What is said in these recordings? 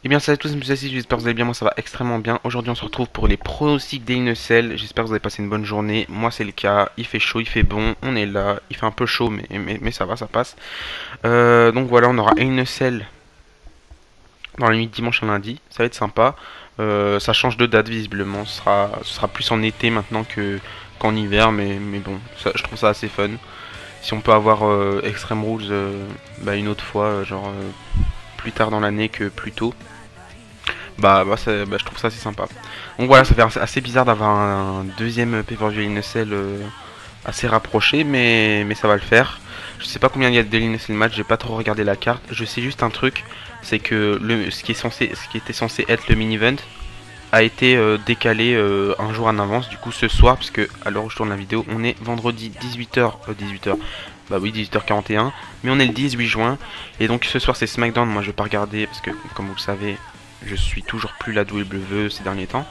Eh bien salut à tous, c'est Cécile, j'espère que vous allez bien, moi ça va extrêmement bien. Aujourd'hui on se retrouve pour les pronostics des NSL, j'espère que vous avez passé une bonne journée. Moi c'est le cas, il fait chaud, il fait bon, on est là, il fait un peu chaud mais ça va, ça passe. Donc voilà, on aura NSL dans la nuit de dimanche à lundi, ça va être sympa. Ça change de date visiblement, ce sera plus en été maintenant qu'en hiver, mais bon, je trouve ça assez fun. Si on peut avoir Extreme Rules une autre fois, plus tard dans l'année que plus tôt. Je trouve ça assez sympa. Donc voilà, ça fait assez bizarre d'avoir un deuxième pay-per-view NSL assez rapproché, mais ça va le faire. Je sais pas combien il y a de NSL match, j'ai pas trop regardé la carte. Je sais juste un truc, c'est que ce qui était censé être le mini-event a été décalé un jour en avance. Du coup ce soir, parce que à l'heure où je tourne la vidéo, on est vendredi 18h, 18h. Bah oui, 18h41, mais on est le 18 juin, et donc ce soir c'est SmackDown. Moi je vais pas regarder, parce que comme vous le savez, je suis toujours plus la WWE ces derniers temps.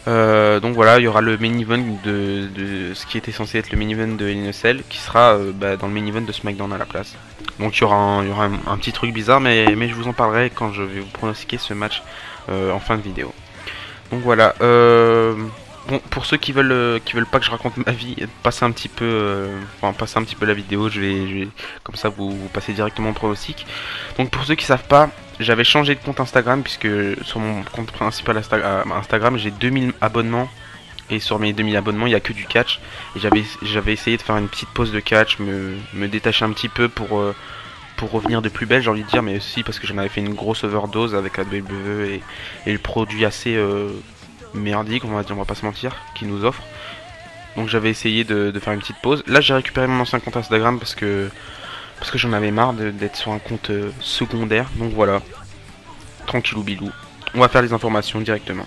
Donc voilà, il y aura le main event de ce qui était censé être le main event de NSL qui sera dans le main event de SmackDown à la place. Donc il y aura un petit truc bizarre, mais je vous en parlerai quand je vais vous pronostiquer ce match en fin de vidéo. Donc voilà. Bon, pour ceux qui veulent pas que je raconte ma vie, passer un petit peu, passer un petit peu la vidéo, comme ça vous passez directement au pronostic. Donc pour ceux qui savent pas, j'avais changé de compte Instagram puisque sur mon compte principal Instagram j'ai 2000 abonnements et sur mes 2000 abonnements il n'y a que du catch. Et j'avais essayé de faire une petite pause de catch, me détacher un petit peu pour revenir de plus belle, j'ai envie de dire, mais aussi parce que j'en avais fait une grosse overdose avec la WWE et le produit assez merdique, on va pas se mentir, qui nous offre. Donc j'avais essayé de faire une petite pause. Là j'ai récupéré mon ancien compte Instagram parce que j'en avais marre d'être sur un compte secondaire. Donc voilà, tranquillou bilou. On va faire les informations directement.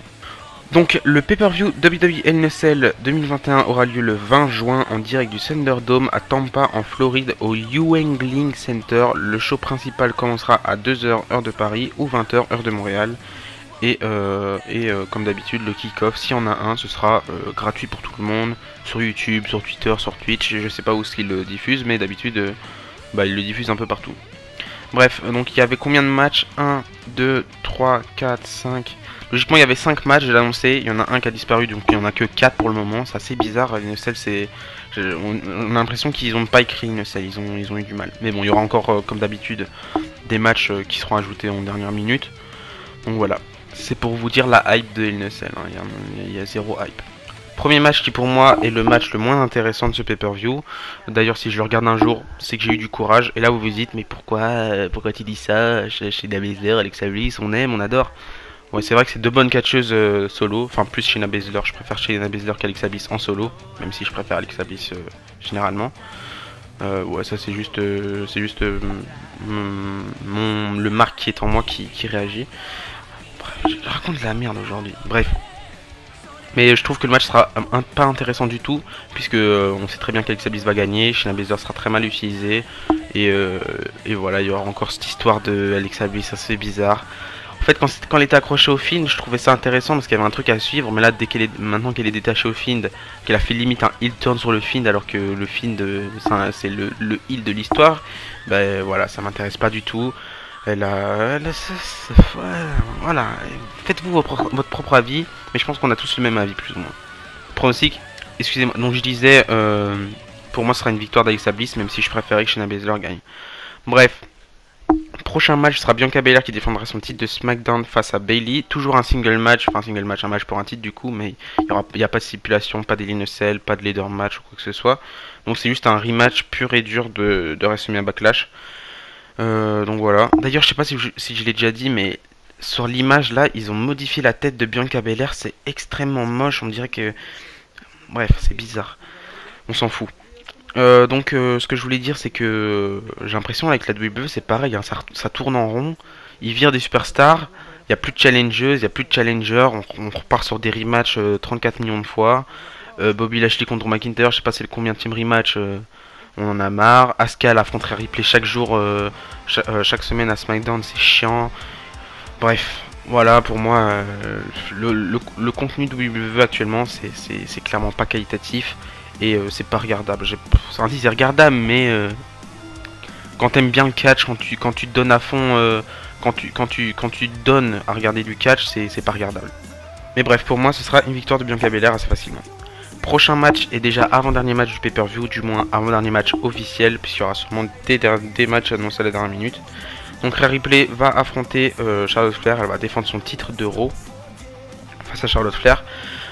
Donc le pay-per-view WWE NSL 2021 aura lieu le 20 juin en direct du Thunderdome à Tampa en Floride au Yuengling Center. Le show principal commencera à 2h heure de Paris ou 20h heure de Montréal. Et comme d'habitude, le kick-off, s'il y en a un, ce sera gratuit pour tout le monde, sur YouTube, sur Twitter, sur Twitch. Je sais pas où est-ce qu'il le diffuse, mais d'habitude, il le diffuse un peu partout. Bref, donc il y avait combien de matchs? 1, 2, 3, 4, 5. Logiquement, il y avait 5 matchs, je l'ai annoncé. Il y en a un qui a disparu, donc il n'y en a que 4 pour le moment. C'est assez bizarre. L'innocel, on a l'impression qu'ils n'ont pas écrit L'innocel, ils ont eu du mal. Mais bon, il y aura encore, comme d'habitude, des matchs qui seront ajoutés en dernière minute. Donc voilà. C'est pour vous dire la hype de LNSL, hein. Il y a zéro hype. Premier match qui pour moi est le match le moins intéressant de ce pay-per-view. D'ailleurs si je le regarde un jour, c'est que j'ai eu du courage. Et là vous vous dites, mais pourquoi tu dis ça? Chez Shayna Baszler, Alexa Bliss, on aime, on adore. Ouais, c'est vrai que c'est deux bonnes catcheuses solo. Enfin plus Shayna Baszler, je préfère Shayna Baszler qu'Alexa Bliss en solo. Même si je préfère Alexa Bliss généralement. Ouais, ça c'est juste, le Marc qui est en moi qui réagit. Je raconte de la merde aujourd'hui. Bref. Mais je trouve que le match sera pas intéressant du tout, puisque on sait très bien qu'Alexa Bliss va gagner, Shayna Baszler sera très mal utilisée, et voilà, il y aura encore cette histoire de Alexa Bliss assez bizarre. En fait, quand elle était accrochée au Fiend, je trouvais ça intéressant parce qu'il y avait un truc à suivre, mais là, maintenant qu'elle est détachée au Fiend, qu'elle a fait limite un heel turn sur le Fiend, alors que le Fiend, c'est le heel de l'histoire, voilà, ça m'intéresse pas du tout. Voilà, faites-vous votre propre avis, mais je pense qu'on a tous le même avis plus ou moins. Pronostic, excusez-moi, donc je disais, pour moi ce sera une victoire d'Alexa Bliss, même si je préférais que Shayna Baszler gagne. Bref, prochain match sera Bianca Belair qui défendra son titre de SmackDown face à Bayley. Toujours un single match, un match pour un titre du coup, mais il n'y a pas de stipulation, pas d'Elimination, pas de leader match ou quoi que ce soit. Donc c'est juste un rematch pur et dur de WrestleMania Backlash. Donc voilà. D'ailleurs, je sais pas si je l'ai déjà dit, mais sur l'image là, ils ont modifié la tête de Bianca Belair. C'est extrêmement moche. On dirait que. Bref, c'est bizarre. On s'en fout. Ce que je voulais dire, c'est que j'ai l'impression avec la WWE, c'est pareil. Hein, ça tourne en rond. Ils virent des superstars. Il n'y a plus de challengers, il n'y a plus de challengers. On repart sur des rematchs 34 millions de fois. Bobby Lashley contre McIntyre, je sais pas c'est le combien de rematch. On en a marre. Asuka elle affronterait Ripley chaque jour, chaque semaine à SmackDown, c'est chiant. Bref, voilà pour moi le contenu de WWE actuellement c'est clairement pas qualitatif et c'est pas regardable. C'est regardable mais quand t'aimes bien le catch, quand tu te donnes à fond quand tu donnes à regarder du catch, c'est pas regardable. Mais bref, pour moi, ce sera une victoire de Bianca Belair assez facilement. Prochain match est déjà avant-dernier match du pay-per-view, du moins avant-dernier match officiel, puisqu'il y aura sûrement des matchs annoncés à la dernière minute. Donc Rhea Ripley va affronter Charlotte Flair, elle va défendre son titre de Raw face à Charlotte Flair.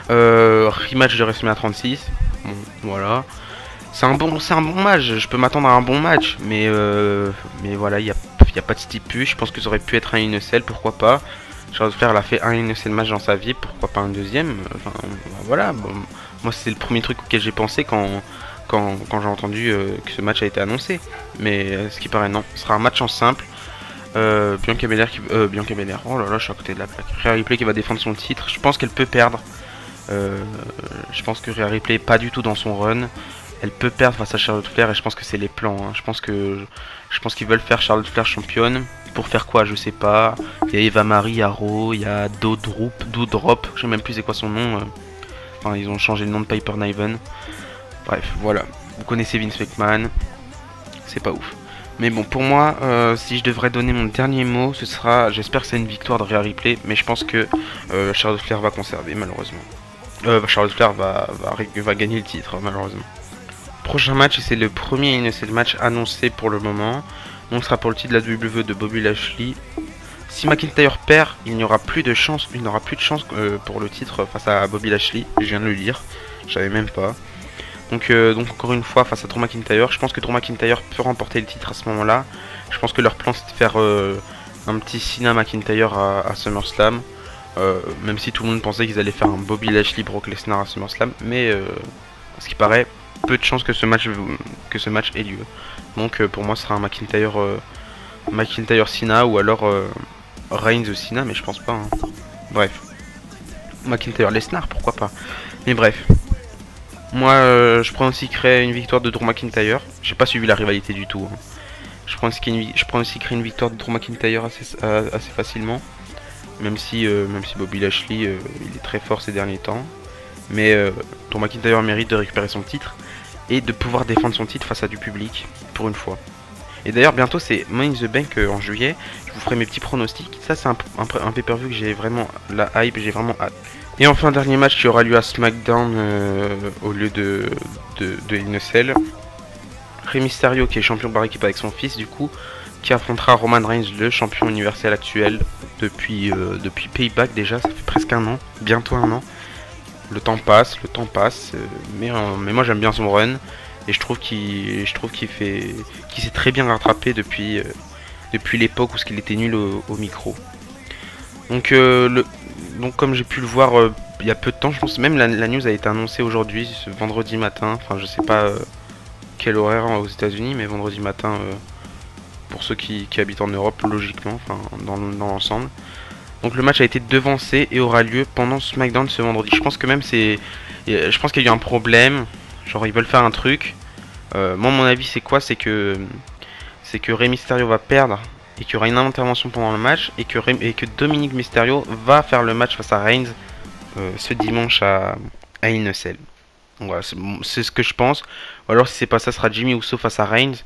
Rematch de WrestleMania 36, bon, voilà. C'est un bon match, je peux m'attendre à un bon match, mais voilà, il n'y a pas de stipu, je pense que ça aurait pu être un in a cell, pourquoi pas. Charlotte Flair elle a fait un in a cell match dans sa vie, pourquoi pas un deuxième, enfin voilà, bon, moi c'est le premier truc auquel j'ai pensé quand j'ai entendu que ce match a été annoncé, mais ce qui paraît non, ce sera un match en simple. Bianca Belair, oh là là, je suis à côté de la plaque. Rhea Ripley qui va défendre son titre, je pense qu'elle peut perdre. Je pense que Rhea Ripley est pas du tout dans son run. Elle peut perdre face à Charlotte Flair et je pense que c'est les plans. Hein. Je pense qu'ils veulent faire Charlotte Flair championne. Pour faire quoi, je sais pas. Il y a Eva Marie, Arrow, il y a Doudrop, je sais même plus c'est quoi son nom. Enfin, ils ont changé le nom de Piper Niven. Bref, voilà. Vous connaissez Vince McMahon. C'est pas ouf. Mais bon, pour moi, si je devrais donner mon dernier mot, ce sera, j'espère que c'est une victoire de Rhea Ripley, mais je pense que Charlotte Flair va conserver, malheureusement. Charlotte Flair va gagner le titre, malheureusement. Prochain match, et c'est le premier c'est le match annoncé pour le moment. Donc, ce sera pour le titre de la WWE de Bobby Lashley. Si McIntyre perd, il n'aura plus de chance, pour le titre face à Bobby Lashley. Je viens de le lire, je savais même pas. Donc encore une fois face à Drew McIntyre, je pense que Drew McIntyre peut remporter le titre à ce moment-là. Je pense que leur plan c'est de faire un petit Cena McIntyre à SummerSlam. Même si tout le monde pensait qu'ils allaient faire un Bobby Lashley Brock Lesnar à SummerSlam, mais à ce qui paraît, peu de chances que ce match ait lieu. Donc pour moi ce sera un McIntyre Cena ou alors Reigns Cena, mais je pense pas. Hein. Bref, McIntyre Lesnar, pourquoi pas. Mais bref. Moi, je pronostiquerais une victoire de Drew McIntyre. J'ai pas suivi la rivalité du tout. Hein. Je pronostiquerais une victoire de Drew McIntyre assez facilement. Même si Bobby Lashley il est très fort ces derniers temps. Mais Drew McIntyre mérite de récupérer son titre et de pouvoir défendre son titre face à du public pour une fois. Et d'ailleurs, bientôt c'est Money in the Bank en juillet. Je vous ferai mes petits pronostics. Ça, c'est un pay-per-view que j'ai vraiment la hype, j'ai vraiment hâte. Et enfin, dernier match qui aura lieu à SmackDown au lieu de In a Cell. Rey Mysterio, qui est champion par équipe avec son fils, du coup, qui affrontera Roman Reigns, le champion universel actuel, depuis Payback déjà, ça fait presque un an, bientôt un an. Le temps passe, mais moi j'aime bien son run, et je trouve qu'il s'est très bien rattrapé depuis l'époque où il était nul au micro. Donc comme j'ai pu le voir il y a peu de temps, je pense même la news a été annoncée aujourd'hui, ce vendredi matin, enfin je sais pas quel horaire aux États-Unis, mais vendredi matin pour ceux qui habitent en Europe, logiquement, enfin dans l'ensemble. Donc le match a été devancé et aura lieu pendant SmackDown ce vendredi. Je pense que même je pense qu'il y a eu un problème, genre ils veulent faire un truc. Moi mon avis c'est quoi, c'est que Rey Mysterio va perdre et qu'il y aura une intervention pendant le match et que Dominic Mysterio va faire le match face à Reigns ce dimanche à In a Cell. Donc voilà, c'est ce que je pense. Ou alors si c'est pas ça, ce sera Jimmy Uso face à Reigns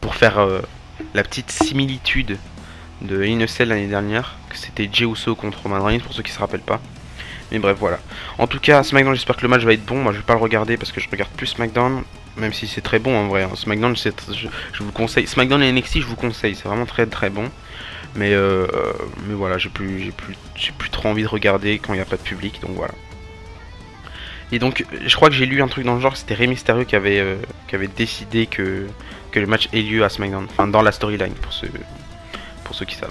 pour faire la petite similitude de In a Cell l'année dernière, que c'était Jey Uso contre Roman Reigns pour ceux qui se rappellent pas. Mais bref, voilà. En tout cas, SmackDown, j'espère que le match va être bon. Moi, je vais pas le regarder parce que je regarde plus SmackDown, même si c'est très bon en vrai. Hein. SmackDown, je vous conseille. SmackDown et NXT, je vous conseille. C'est vraiment très très bon. Mais voilà, j'ai plus trop envie de regarder quand il n'y a pas de public. Donc voilà. Et donc, je crois que j'ai lu un truc dans le genre. C'était Rey Mysterio qui avait décidé que le match ait lieu à SmackDown. Enfin, dans la storyline pour ceux qui savent.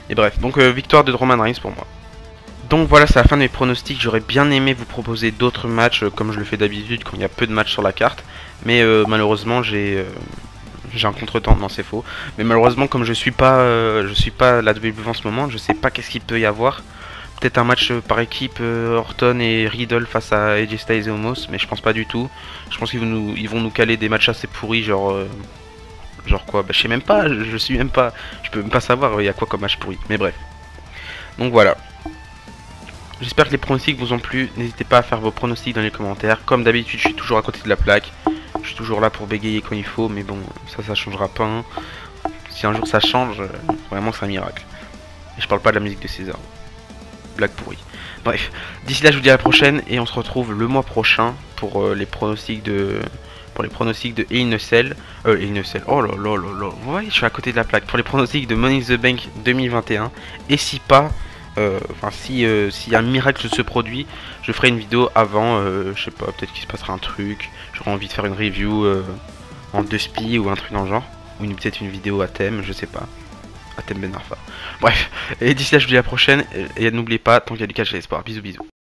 Et bref, donc victoire de Roman Reigns pour moi. Donc voilà, c'est la fin de mes pronostics. J'aurais bien aimé vous proposer d'autres matchs comme je le fais d'habitude quand il y a peu de matchs sur la carte. Mais malheureusement j'ai un contretemps, non c'est faux. Mais malheureusement comme je suis pas la WWE en ce moment, je sais pas qu'est-ce qu'il peut y avoir. Peut-être un match par équipe Orton et Riddle face à AJ Styles et Omos, mais je pense pas du tout. Je pense qu'ils vont nous caler des matchs assez pourris genre quoi, bah, je sais même pas, je peux même pas savoir il y a quoi comme match pourri, mais bref. Donc voilà. J'espère que les pronostics vous ont plu, n'hésitez pas à faire vos pronostics dans les commentaires. Comme d'habitude, je suis toujours à côté de la plaque. Je suis toujours là pour bégayer quand il faut, mais bon, ça changera pas. Hein. Si un jour ça change, vraiment c'est un miracle. Et je parle pas de la musique de César. Blague pourrie. Bref, d'ici là je vous dis à la prochaine et on se retrouve le mois prochain pour les pronostics de Hell in a Cell. Hell in a Cell. Oh là là là là. Vous voyez, je suis à côté de la plaque. Pour les pronostics de Money in the Bank 2021. Et si pas, s'il y a un miracle se produit, je ferai une vidéo avant. Je sais pas, peut-être qu'il se passera un truc. J'aurai envie de faire une review en 2 spi ou un truc dans le genre. Ou peut-être une vidéo à thème, je sais pas. À thème Ben Arfa. Bref, et d'ici là je vous dis à la prochaine. Et n'oubliez pas, tant qu'il y a du catch, j'ai l'espoir. Bisous bisous.